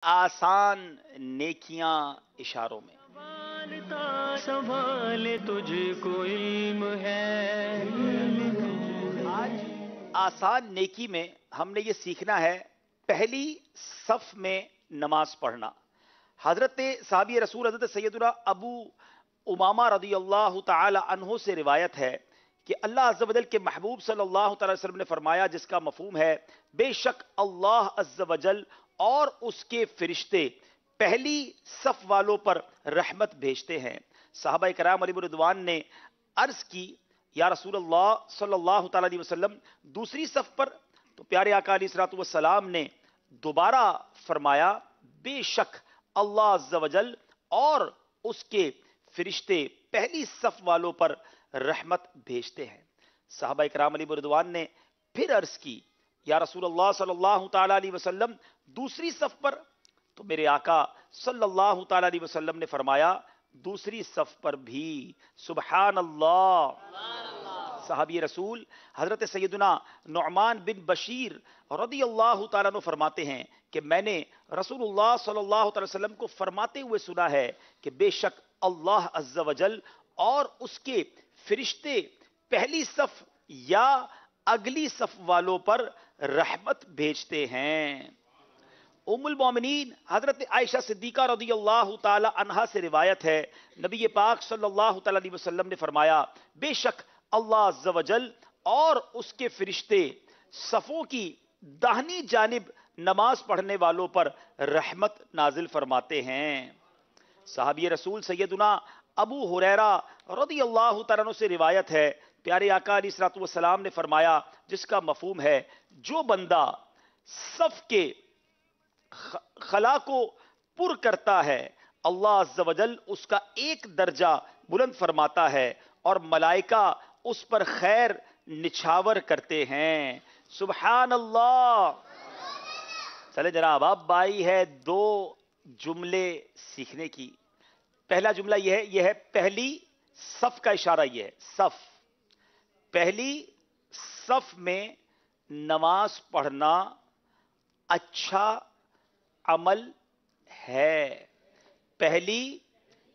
آسان نیکیاں اشاروں میں۔ سنبھالتا سنبھال تجھ کو علم ہے۔ آج آسان نیکی میں ہم نے یہ سیکھنا ہے پہلی صف میں نماز پڑھنا۔ حضرت صحابی رسول حضرت سیدنا ابو امامہ رضی اللہ تعالی عنہ سے روایت ہے کہ اللہ عز و جل کے محبوب صلی اللہ تعالی وسلم نے فرمایا، جس کا مفہوم ہے بے شک اللہ عز و جل اور اس کے فرشتے پہلی صف والوں پر رحمت بھیجتے ہیں۔ صحابہ کرام علیہ رضوان نے عرض کی، یا رسول اللہ صلی اللہ تعالی علیہ وسلم دوسری صف پر؟ تو پیارے آقا علیہ الصلوۃ والسلام نے دوبارہ فرمایا، بے شک اللہ عز و جل اور اس کے فرشتے پہلی صف والوں پر رحمت بھیجتے ہیں۔ صحابہ کرام علیہ رضوان نے پھر عرض کی، یا رسول اللہ صلی اللہ تعالی علیہ وسلم دوسری صف پر؟ تو میرے آقا صلی اللہ تعالی علیہ وسلم نے فرمایا، دوسری صف پر بھی۔ سبحان اللہ۔ صحابی رسول حضرت سیدنا نعمان بن بشیر رضی اللہ تعالیٰ عنہ فرماتے ہیں کہ میں نے رسول اللہ صلی اللہ علیہ وسلم کو فرماتے ہوئے سنا ہے کہ بے شک اللہ عز و جل اور اس کے فرشتے پہلی صف یا اگلی صف والوں پر رحمت بھیجتے ہیں۔ ام المومنین حضرت عائشہ صدیقہ رضی اللہ تعالی عنہا سے روایت ہے، نبی پاک صلی اللہ تعالی علیہ وسلم نے فرمایا، بے شک اللہ عز و جل اور اس کے فرشتے صفوں کی داہنی جانب نماز پڑھنے والوں پر رحمت نازل فرماتے ہیں۔ صحابی رسول سیدنا ابو ہریرہ رضی اللہ تعالیٰ عنہ سے روایت ہے، پیارے آقا علیہ الصلوۃ والسلام نے فرمایا، جس کا مفہوم ہے جو بندہ صف کے خلا کو پر کرتا ہے، اللہ عز و جل اس کا ایک درجہ بلند فرماتا ہے اور ملائکہ اس پر خیر نچھاور کرتے ہیں۔ سبحان اللہ۔ چلے جناب، اب بائی ہے دو جملے سیکھنے کی۔ پہلا جملہ یہ ہے پہلی صف کا اشارہ، یہ ہے صف، پہلی صف میں نماز پڑھنا اچھا عمل ہے۔ پہلی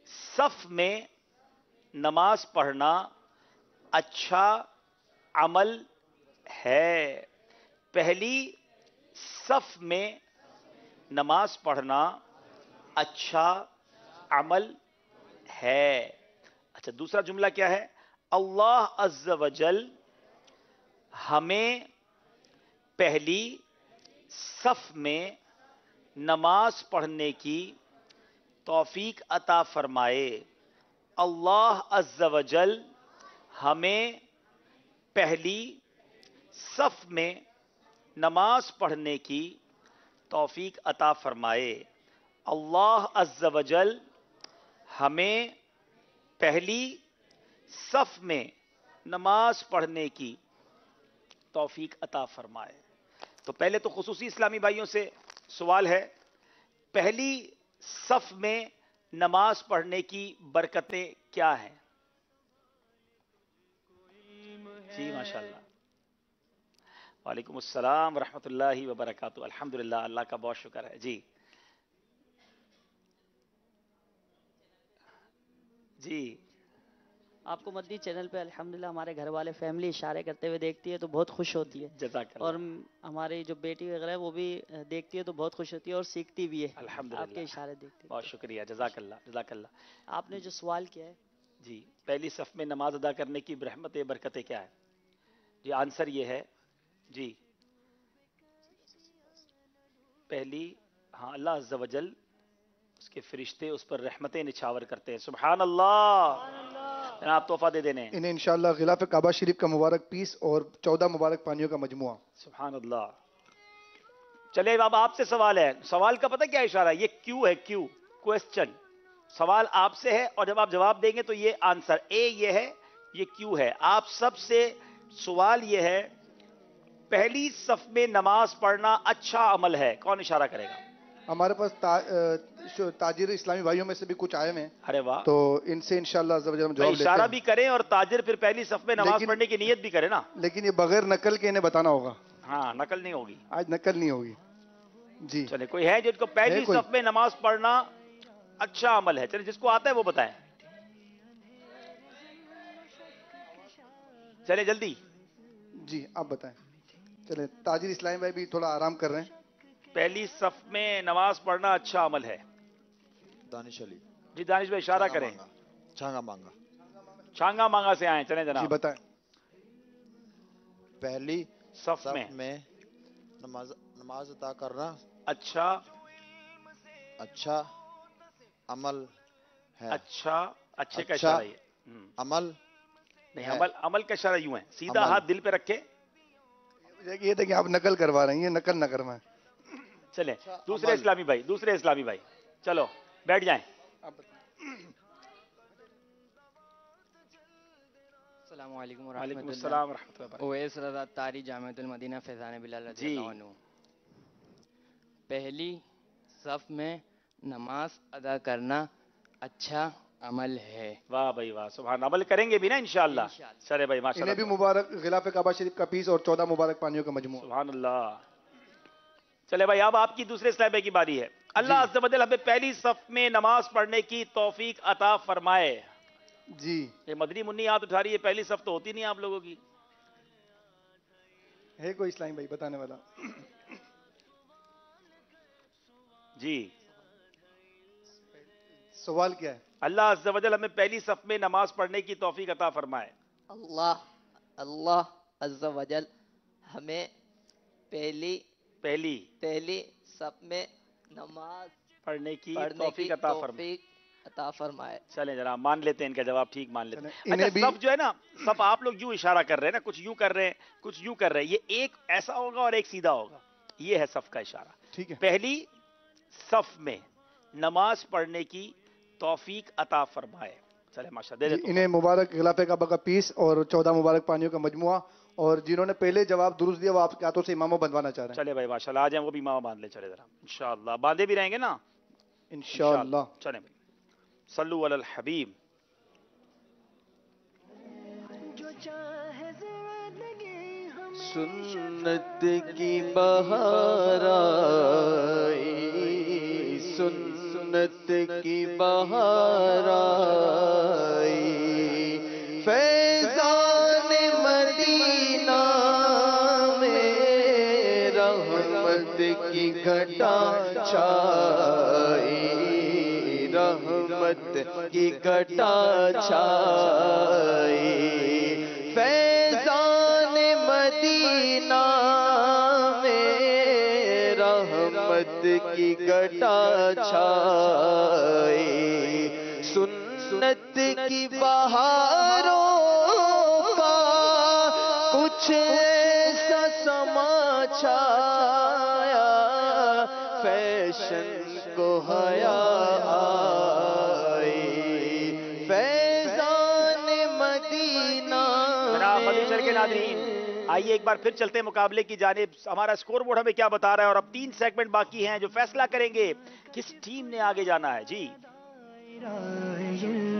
صف میں نماز پڑھنا اچھا عمل ہے۔ پہلی صف میں نماز پڑھنا اچھا عمل ہے۔ اچھا، دوسرا جملہ کیا ہے؟ اللہ عز و جل ہمیں پہلی صف میں نماز پڑھنے کی توفیق عطا فرمائے۔ اللہ عز و جل ہمیں پہلی صف میں نماز پڑھنے کی توفیق عطا فرمائے۔ اللہ عز و جل ہمیں پہلی صف میں نماز پڑھنے کی توفیق عطا فرمائے۔ تو پہلے تو خصوصی اسلامی بھائیوں سے سوال ہے، پہلی صف میں نماز پڑھنے کی برکتیں کیا ہیں؟ جی ماشاءاللہ، وعلیکم السلام ورحمۃ اللہ وبرکاتہ۔ الحمدللہ، اللہ کا بہت شکر ہے۔ جی جی آپ کو مدنی چینل پہ الحمدللہ ہمارے گھر والے فیملی اشارے کرتے ہوئے دیکھتی ہے تو بہت خوش ہوتی ہے، جزاک اللہ۔ اور ہماری جو بیٹی وغیرہ ہے وہ بھی دیکھتی ہے تو بہت خوش ہوتی ہے اور سیکھتی بھی ہے الحمدللہ، آپ کے اشارے دیکھتی بہت شکریہ، جزاک اللہ، جزاک اللہ۔ آپ نے جو سوال کیا ہے، جی، پہلی صف میں نماز ادا کرنے کی رحمتیں برکتیں کیا ہے؟ جی آنسر یہ ہے، جی پہلی، ہاں، اللہ عز و جل اس کے فرشتے اس پر رحمتیں نچھاور کرتے ہیں۔ سبحان اللہ۔ جناب تحفہ دے دینے ہیں۔ انہیں انشاءاللہ غلاف کعبہ شریف کا مبارک پیس اور 14 مبارک پانیوں کا مجموعہ۔ سبحان اللہ۔ چلے اب آپ سے سوال ہے، سوال کا پتہ کیا اشارہ ہے؟ یہ کیو ہے، کیو، کوئسچن۔ سوال آپ سے ہے اور جب آپ جواب دیں گے تو یہ آنسر، اے یہ ہے، یہ کیو ہے۔ آپ سب سے سوال یہ ہے، پہلی صف میں نماز پڑھنا اچھا عمل ہے، کون اشارہ کرے گا؟ ہمارے پاس تاجر اسلامی بھائیوں میں سے بھی کچھ آئے ہوئے ہیں، ارے واہ، تو ان سے انشاءاللہ عز و جل ہم تو جواب لیتے اشارہ ہیں، بھی کریں اور تاجر پھر پہلی صف میں نماز پڑھنے کی نیت بھی کرے نا۔ لیکن یہ بغیر نقل کے انہیں بتانا ہوگا، ہاں، نقل نہیں ہوگی۔ آج نقل نہیں ہوگی۔ جی چلے کوئی ہے جس کو پہلی ہے کوئی؟ صف میں نماز پڑھنا اچھا عمل ہے؟ چلے جس کو آتا ہے وہ بتائیں. چلے جلدی. جی آپ بتائیں. چلیں تاجر اسلام بھائی بھی تھوڑا آرام کر رہے ہیں. پہلی صف میں نماز پڑھنا اچھا عمل ہے. دانش علی. جی دانش بھائی اشارہ کریں. چھانگا مانگا. چھانگا مانگا سے آئیں. چلیں جی جناب. بتائیں. پہلی صف صف میں میں نماز ادا کرنا اچھا اچھا عمل ہے. اچھا اچھے کا اچھا اشارہ یہ. عمل نہیں ہے. عمل کا اشارہ یوں ہے. سیدھا عمل. ہاتھ دل پہ رکھے. یہ تھا کہ آپ نقل کروا رہے ہیں، یہ نقل نہ کروائیں. چلیں اچھا، دوسرے عمل. اسلامی بھائی چلو بیٹھ جائیں. آپ بتائیں. السلام علیکم وعلیکم ورحمۃ السلام اللہ. ورحمۃ اللہ وبرکاتہ. اویس رضا طاری جامعۃ المدینہ فیضان بلال رضی جی. اللہ عنہ. پہلی صف میں نماز ادا کرنا اچھا عمل ہے. واہ بھائی واہ سبحان. عمل کریں گے بھی نا انشاءاللہ. انشاءاللہ. چلے بھائی ماشاء انہیں بھی اللہ. مبارک غلاف کعبہ شریف کا پیس اور 14 مبارک پانیوں کا مجموعہ. سبحان اللہ. چلے بھائی اب آپ کی دوسرے اسلام بھائی کی باری ہے. اللہ عز و جل ہمیں پہلی صف میں نماز پڑھنے کی توفیق عطا فرمائے. جی یہ مدنی منی ہاتھ اٹھا رہی ہے. پہلی صف تو ہوتی نہیں آپ لوگوں کی. ہے کوئی اسلام بھائی بتانے والا؟ جی سوال کیا ہے؟ اللہ عز و جل ہمیں پہلی صف میں نماز پڑھنے کی توفیق عطا فرمائے. اللہ عز و جل ہمیں پہلی صف میں نماز پڑھنے کی پڑھنے کی توفیق عطا فرمائے. توفیق عطا فرمائے. چلیں جناب مان لیتے ہیں ان کا جواب ٹھیک مان لیتے ہیں. چلیں، انہیں اچھا بھی- صف جو ہے نا صف آپ لوگ یوں اشارہ کر رہے ہیں نا. کچھ یوں کر رہے ہیں کچھ یوں کر رہے ہیں. یہ ایک ایسا ہوگا اور ایک سیدھا ہوگا. یہ ہے صف کا اشارہ. ٹھیک ہے. پہلی صف میں نماز پڑھنے کی توفیق عطا فرمائے. چلے ماشاء دے جی، دے انہیں مبارک غلاف کعبہ کا پیس اور 14 مبارک پانیوں کا مجموعہ، اور جنہوں نے پہلے جواب درست دیا وہ آپ کے ہاتھوں سے اماموں بنوانا چاہ رہے ہیں. چلے بھائی ماشاء اللہ آ جائیں. وہ بھی ماما باندھ لے. چلے ذرا انشاءاللہ باندھے بھی رہیں گے نا انشاءاللہ. چلیں بھائی صلو علی الحبیب. جو چاہے زندگی ہمیں سنت کی بہار آئی، سنت کی بہار آئی، فیضان مدینہ میں رحمت کی گھٹا چھائی، رحمت کی گھٹا چھائی، فیضان مدینہ میں رحمت کی گھٹا چھائی، سنت کی بہاروں کا کچھ ایسا سما چھایا، فیشن کو حیا آئی، فیضان مدینہ. جناب مدنی چل کے ناظرین آئیے ایک بار پھر چلتے ہیں مقابلے کی جانب. ہمارا اسکور بورڈ ہمیں کیا بتا رہا ہے اور اب 3 سیگمنٹ باقی ہیں جو فیصلہ کریں گے کس ٹیم نے آگے جانا ہے. جی دائرہ